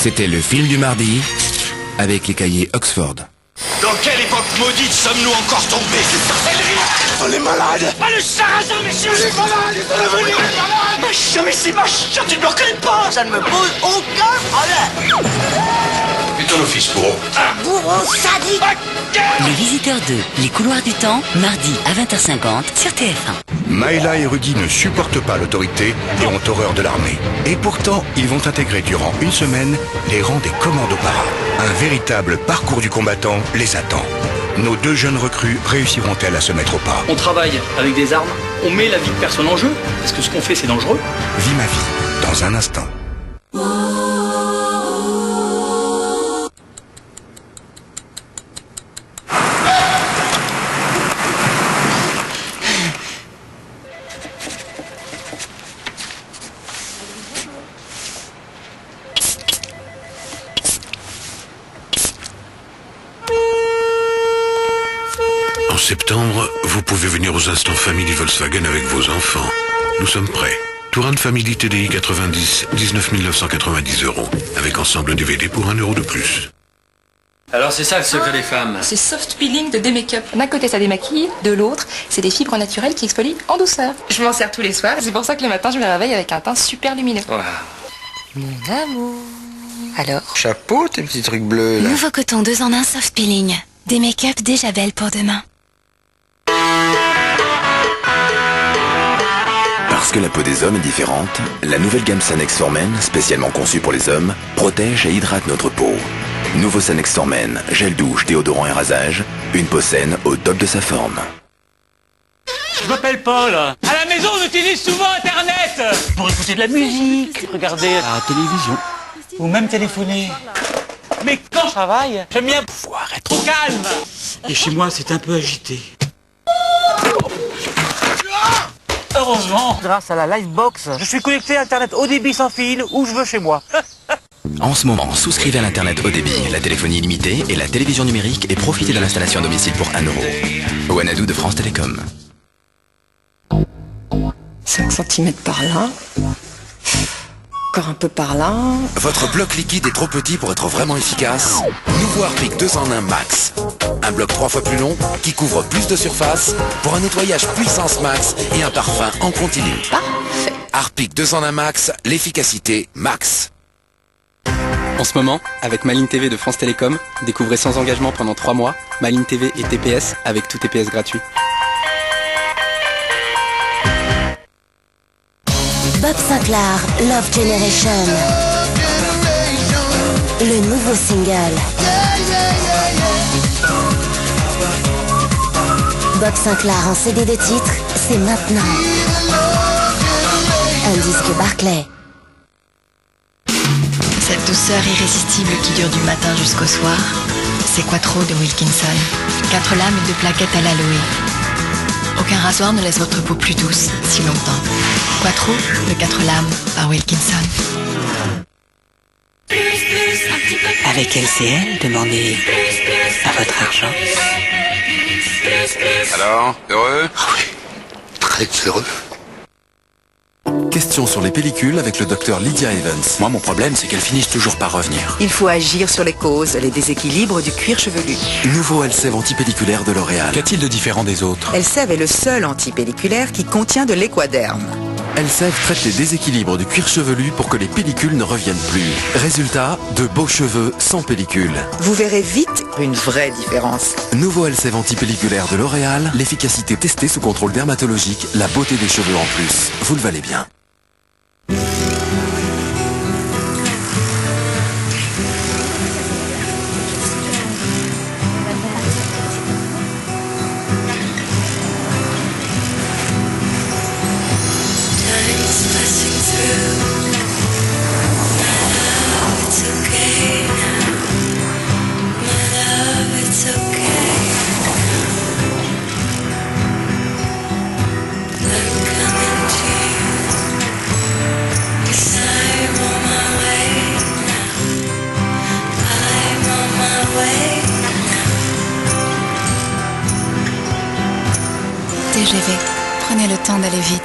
C'était le film du mardi avec les cahiers Oxford. Dans quelle époque maudite sommes-nous encore tombés? C'est sorcellerie! On est malades! Pas le sarrasin, messieurs! Les malades! Ils sont devenus malades! Ma chien, mais c'est ma chien, tu ne me reconnais pas! Ça ne me pose aucun problème! Fais ton office, bourreau. Un bourreau sadique! Les Visiteurs 2, Les Couloirs du Temps, mardi à 20h50 sur TF1. Maëla et Rudy ne supportent pas l'autorité et ont horreur de l'armée. Et pourtant, ils vont intégrer durant une semaine les rangs des commandos para. Un véritable parcours du combattant les attend. Nos deux jeunes recrues réussiront-elles à se mettre au pas? On travaille avec des armes, on met la vie de personne en jeu, parce que ce qu'on fait c'est dangereux. Vie ma vie, dans un instant. En septembre, vous pouvez venir aux Instants Family Volkswagen avec vos enfants. Nous sommes prêts. Touran Family TDI 90, 19 990 €, avec ensemble DVD pour 1 € de plus. Alors c'est ça le secret des femmes. C'est soft peeling de D-Make-up. D'un côté ça démaquille, de l'autre c'est des fibres naturelles qui exfolient en douceur. Je m'en sers tous les soirs, c'est pour ça que le matin je me réveille avec un teint super lumineux. Wow. Mon amour. Alors? Chapeau, tes petits trucs bleus là. Nouveau coton 2 en 1 soft peeling. Des make-up déjà belles pour demain. Parce que la peau des hommes est différente, la nouvelle gamme Sanex For Men, spécialement conçue pour les hommes, protège et hydrate notre peau. Nouveau Sanex For Men, gel douche, déodorant et rasage, une peau saine au top de sa forme. Je m'appelle Paul. À la maison on utilise souvent Internet pour écouter de la musique, regarder la télévision ou même téléphoner. Mais quand je travaille, j'aime bien pouvoir être au calme. Et chez moi c'est un peu agité. Heureusement, grâce à la Livebox, je suis connecté à Internet haut débit sans fil où je veux chez moi. En ce moment, souscrivez à l'Internet haut débit, la téléphonie illimitée et la télévision numérique et profitez de l'installation à domicile pour 1 €. Wanadoo de France Télécom. 5 cm par là. Encore un peu par là. Votre bloc liquide est trop petit pour être vraiment efficace? Nouveau Harpic 2 en 1 Max. Un bloc 3 fois plus long qui couvre plus de surface pour un nettoyage puissance max et un parfum en continu. Parfait. Harpic 2 en 1 Max, l'efficacité max. En ce moment, avec Ma Ligne TV de France Télécom, découvrez sans engagement pendant 3 mois Ma Ligne TV et TPS avec tout TPS gratuit. Bob Sinclair, Love Generation. Le nouveau single. Bob Sinclair en CD de titre, c'est maintenant. Un disque Barclay. Cette douceur irrésistible qui dure du matin jusqu'au soir, c'est Quattro de Wilkinson. 4 lames et 2 plaquettes à l'aloe. Aucun rasoir ne laisse votre peau plus douce si longtemps. Quattro de 4 lames par Wilkinson. Avec LCL, demandez à votre argent. Alors, heureux? Ah oui, très heureux. Question sur les pellicules avec le docteur Lydia Evans. Moi, mon problème, c'est qu'elles finissent toujours par revenir. Il faut agir sur les causes, les déséquilibres du cuir chevelu. Nouveau Elseve antipelliculaire de L'Oréal. Qu'a-t-il de différent des autres? Elseve est le seul antipelliculaire qui contient de l'équaderme. Elseve traite les déséquilibres du cuir chevelu pour que les pellicules ne reviennent plus. Résultat, de beaux cheveux sans pellicule. Vous verrez vite une vraie différence. Nouveau Elseve antipelliculaire de L'Oréal, l'efficacité testée sous contrôle dermatologique, la beauté des cheveux en plus. Vous le valez bien. TGV, prenez le temps d'aller vite.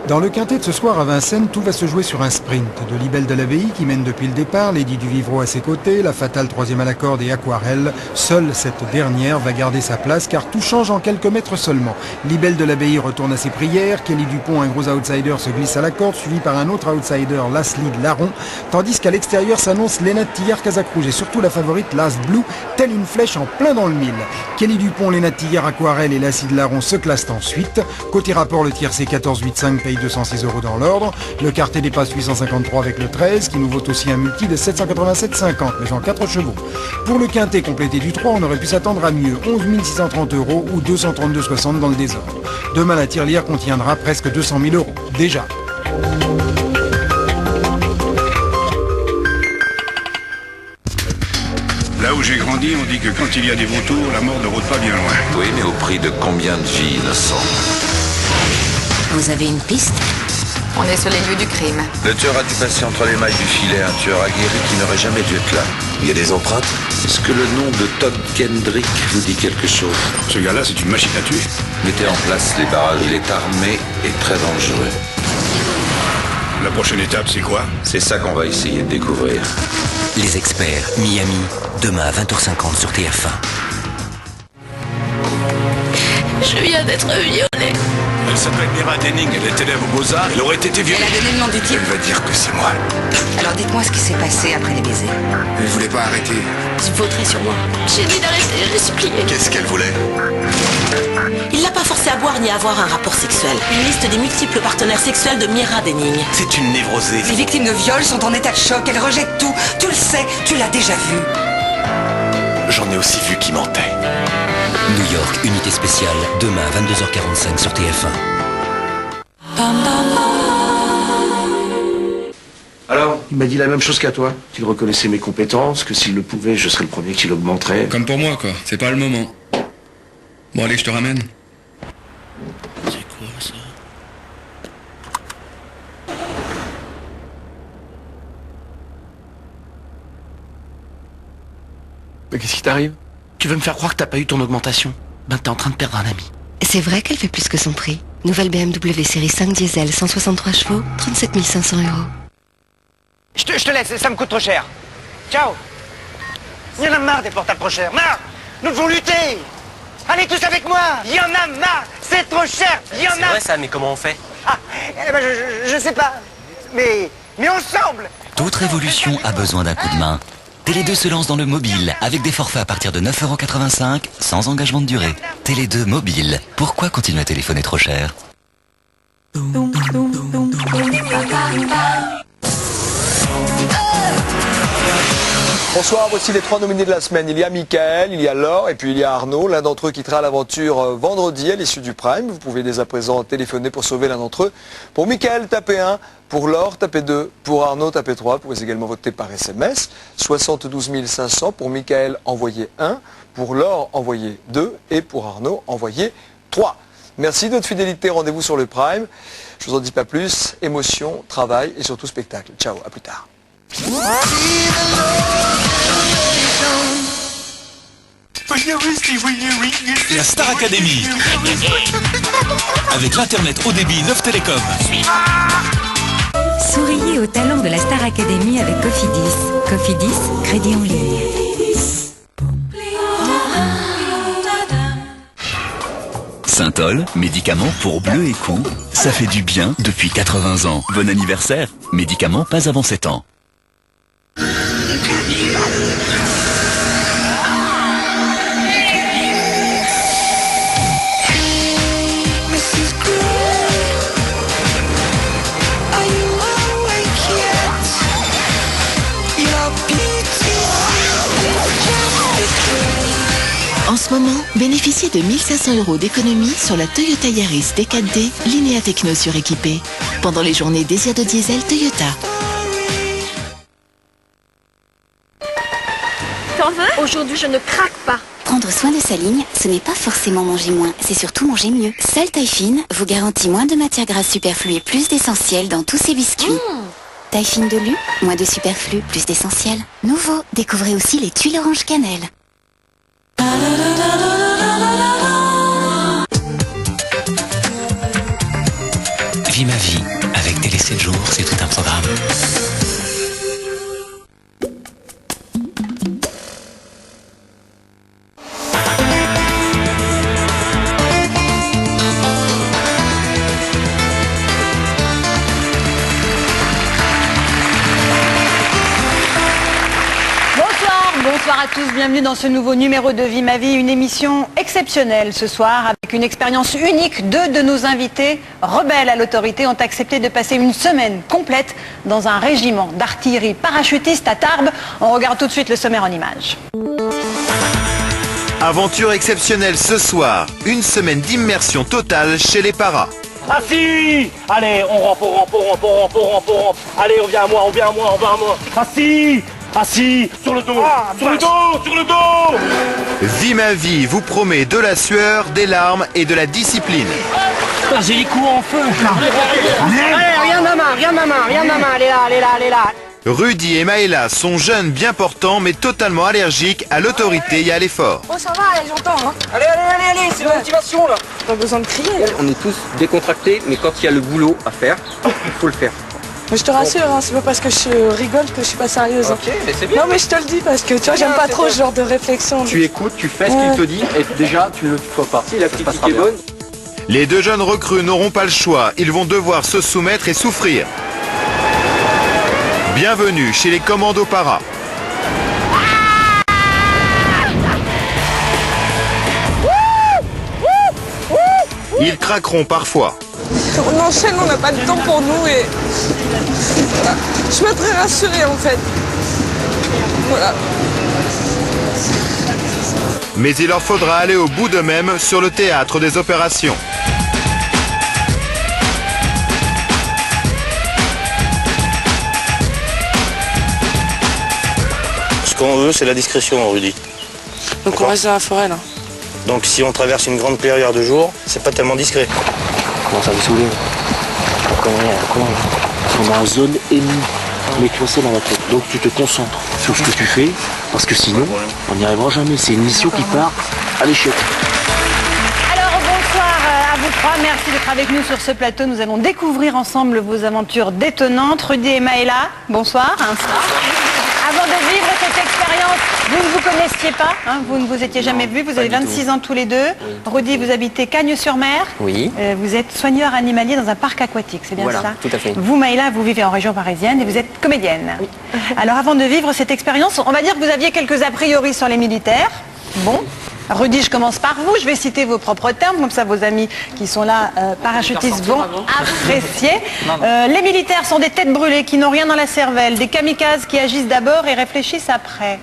Dans le quintet de ce soir à Vincennes, tout va se jouer sur un sprint. De Libelle de l'Abbaye qui mène depuis le départ, Lady du Vivreau à ses côtés, la fatale troisième à la corde et Aquarelle. Seule cette dernière va garder sa place car tout change en quelques mètres seulement. Libelle de l'Abbaye retourne à ses prières, Kelly Dupont, un gros outsider, se glisse à la corde, suivi par un autre outsider, Laslie de Laron, tandis qu'à l'extérieur s'annonce Léna Tillard, Casac Rouge et surtout la favorite Last Blue, telle une flèche en plein dans le mille. Kelly Dupont, Léna Tillard, Aquarelle et Laslie de Laron se classent ensuite. Côté rapport, le tiercé 14,85 paye 206 € dans l'ordre. Le quartet dépasse 853 avec le 13 qui nous vaut aussi un multi de 787,50 mais en 4 chevaux. Pour le quintet complété du 3, on aurait pu s'attendre à mieux, 11 630 € ou 232,60 dans le désordre. Demain, la tirelire contiendra presque 200 000 €. Déjà. Là où j'ai grandi, on dit que quand il y a des vautours, la mort ne rôde pas bien loin. Oui, mais au prix de combien de vies innocentes? Vous avez une piste? On est sur les lieux du crime. Le tueur a dû passer entre les mailles du filet, un tueur aguerri qui n'aurait jamais dû être là. Il y a des empreintes? Est-ce que le nom de Todd Kendrick vous dit quelque chose? Ce gars-là, c'est une machine à tuer. Mettez en place les barrages. Il est armé et très dangereux. La prochaine étape, c'est quoi? C'est ça qu'on va essayer de découvrir. Les experts, Miami, demain à 20h50 sur TF1. Je viens d'être violée. Elle s'appelle Mira Denning, elle est élève aux Beaux-Arts, elle aurait été violée. Elle a donné le nom du type. Elle va dire que c'est moi. Alors dites-moi ce qui s'est passé après les baisers. Elle voulait pas arrêter. Tu voterais sur moi. J'ai dit d'arrêter, j'ai supplié. Qu'est-ce qu'elle voulait? Il l'a pas forcé à boire ni à avoir un rapport sexuel. Une liste des multiples partenaires sexuels de Mira Denning. C'est une névrosée. Les victimes de viol sont en état de choc, elles rejettent tout. Tu le sais, tu l'as déjà vu. J'en ai aussi vu qui mentait. New York, unité spéciale, demain à 22h45 sur TF1. Alors, il m'a dit la même chose qu'à toi, qu'il reconnaissait mes compétences, que s'il le pouvait, je serais le premier qui l'augmenterait. Comme pour moi, quoi. C'est pas le moment. Bon, allez, je te ramène. C'est quoi, ça? Mais qu'est-ce qui t'arrive? Tu veux me faire croire que t'as pas eu ton augmentation? Ben, t'es en train de perdre un ami. C'est vrai qu'elle fait plus que son prix. Nouvelle BMW série 5 diesel, 163 chevaux, 37 500 €. Je te laisse, ça me coûte trop cher. Ciao. Il y en a marre des portables trop chers. Marre. Nous devons lutter. Allez tous avec moi. Il y en a marre. C'est trop cher. Il y en a. C'est vrai ça, mais comment on fait? Ah, eh ben je sais pas. Mais ensemble. Toute révolution a besoin d'un coup de main. Télé 2 se lance dans le mobile avec des forfaits à partir de 9,85 € sans engagement de durée. Télé 2 mobile. Pourquoi continuer à téléphoner trop cher? Bonsoir, voici les 3 nominés de la semaine. Il y a Michael, il y a Laure et puis il y a Arnaud. L'un d'entre eux quittera l'aventure vendredi à l'issue du Prime. Vous pouvez dès à présent téléphoner pour sauver l'un d'entre eux. Pour Michael, tapez 1. Pour Laure, tapez 2. Pour Arnaud, tapez 3. Vous pouvez également voter par SMS. 72 500. Pour Michael, envoyez 1. Pour Laure, envoyez 2. Et pour Arnaud, envoyez 3. Merci de votre fidélité. Rendez-vous sur le Prime. Je vous en dis pas plus. Émotion, travail et surtout spectacle. Ciao, à plus tard. La Star Academy avec l'Internet haut débit Neuf Télécom. Souriez au talent de la Star Academy avec Cofidis. Cofidis, crédit en ligne. Synthol, médicament pour bleu et cou, ça fait du bien depuis 80 ans. Bon anniversaire, médicament pas avant 7 ans. En ce moment, bénéficiez de 1 500 € d'économie sur la Toyota Yaris D4D Linéa Techno suréquipée. Pendant les journées Désir de Diesel Toyota. T'en veux? Aujourd'hui, je ne craque pas. Prendre soin de sa ligne, ce n'est pas forcément manger moins, c'est surtout manger mieux. Seule taille fine vous garantit moins de matières grasses superflues et plus d'essentiels dans tous ses biscuits. Taille fine de lu, moins de superflu, plus d'essentiel. Nouveau, découvrez aussi les tuiles orange cannelle. Vie ma vie, avec Télé 7 jours, c'est tout un programme. Bonsoir à tous, bienvenue dans ce nouveau numéro de Vie ma vie, une émission exceptionnelle ce soir avec une expérience unique. Deux de nos invités, rebelles à l'autorité, ont accepté de passer une semaine complète dans un régiment d'artillerie parachutiste à Tarbes. On regarde tout de suite le sommaire en images. Aventure exceptionnelle ce soir, une semaine d'immersion totale chez les paras. Assis. Allez, on rampe. Allez, on vient à moi. Assis, sur le dos, sur le dos. Vie ma vie vous promet de la sueur, des larmes et de la discipline. J'ai les coups en feu. Allez, rien de main, allez là. Rudy et Maëla sont jeunes bien portants mais totalement allergiques à l'autorité et à l'effort. Oh ça va, allez, j'entends. Hein. Allez, c'est la motivation là. Pas besoin de crier. On est tous décontractés, mais quand il y a le boulot à faire, il faut le faire. Mais je te rassure, hein, c'est pas parce que je rigole que je suis pas sérieuse. Ok, mais c'est bien. Non mais je te le dis parce que tu vois, j'aime pas trop ce genre de réflexion. Tu écoutes, tu fais ce qu'il te dit et déjà tu ne sois pas. Si la critique est bonne. Les deux jeunes recrues n'auront pas le choix, ils vont devoir se soumettre et souffrir. Bienvenue chez les commandos paras. Ils craqueront parfois. On enchaîne, on n'a pas de temps pour nous et voilà. Je suis pas très rassurée en fait. Voilà. Mais il leur faudra aller au bout d'eux-mêmes sur le théâtre des opérations. Ce qu'on veut, c'est la discrétion, Rudy. Donc on reste dans la forêt là. Donc si on traverse une grande clairière de jour, c'est pas tellement discret. Comment ça vous saouler? Comment on est en zone ennemie, mais coincé dans la tête. Donc tu te concentres sur ce que tu fais, parce que sinon, on n'y arrivera jamais. C'est une mission qui part à l'échec. Alors bonsoir à vous trois, merci d'être avec nous sur ce plateau. Nous allons découvrir ensemble vos aventures détonnantes. Rudy et Maëla, bonsoir. Avant de vivre cette expérience, vous ne vous connaissiez pas, hein, vous ne vous étiez jamais vus, vous avez 26 ans tous les deux. Rudy, vous habitez Cagnes-sur-Mer. Oui. Vous êtes soigneur animalier dans un parc aquatique, c'est bien voilà, ça? Tout à fait. Vous, Maëla, vous vivez en région parisienne et vous êtes comédienne. Oui. Alors avant de vivre cette expérience, on va dire que vous aviez quelques a priori sur les militaires. Bon. Rudy, je commence par vous, je vais citer vos propres termes, comme ça vos amis qui sont là, parachutistes, vont apprécier. Les militaires sont des têtes brûlées qui n'ont rien dans la cervelle, des kamikazes qui agissent d'abord et réfléchissent après.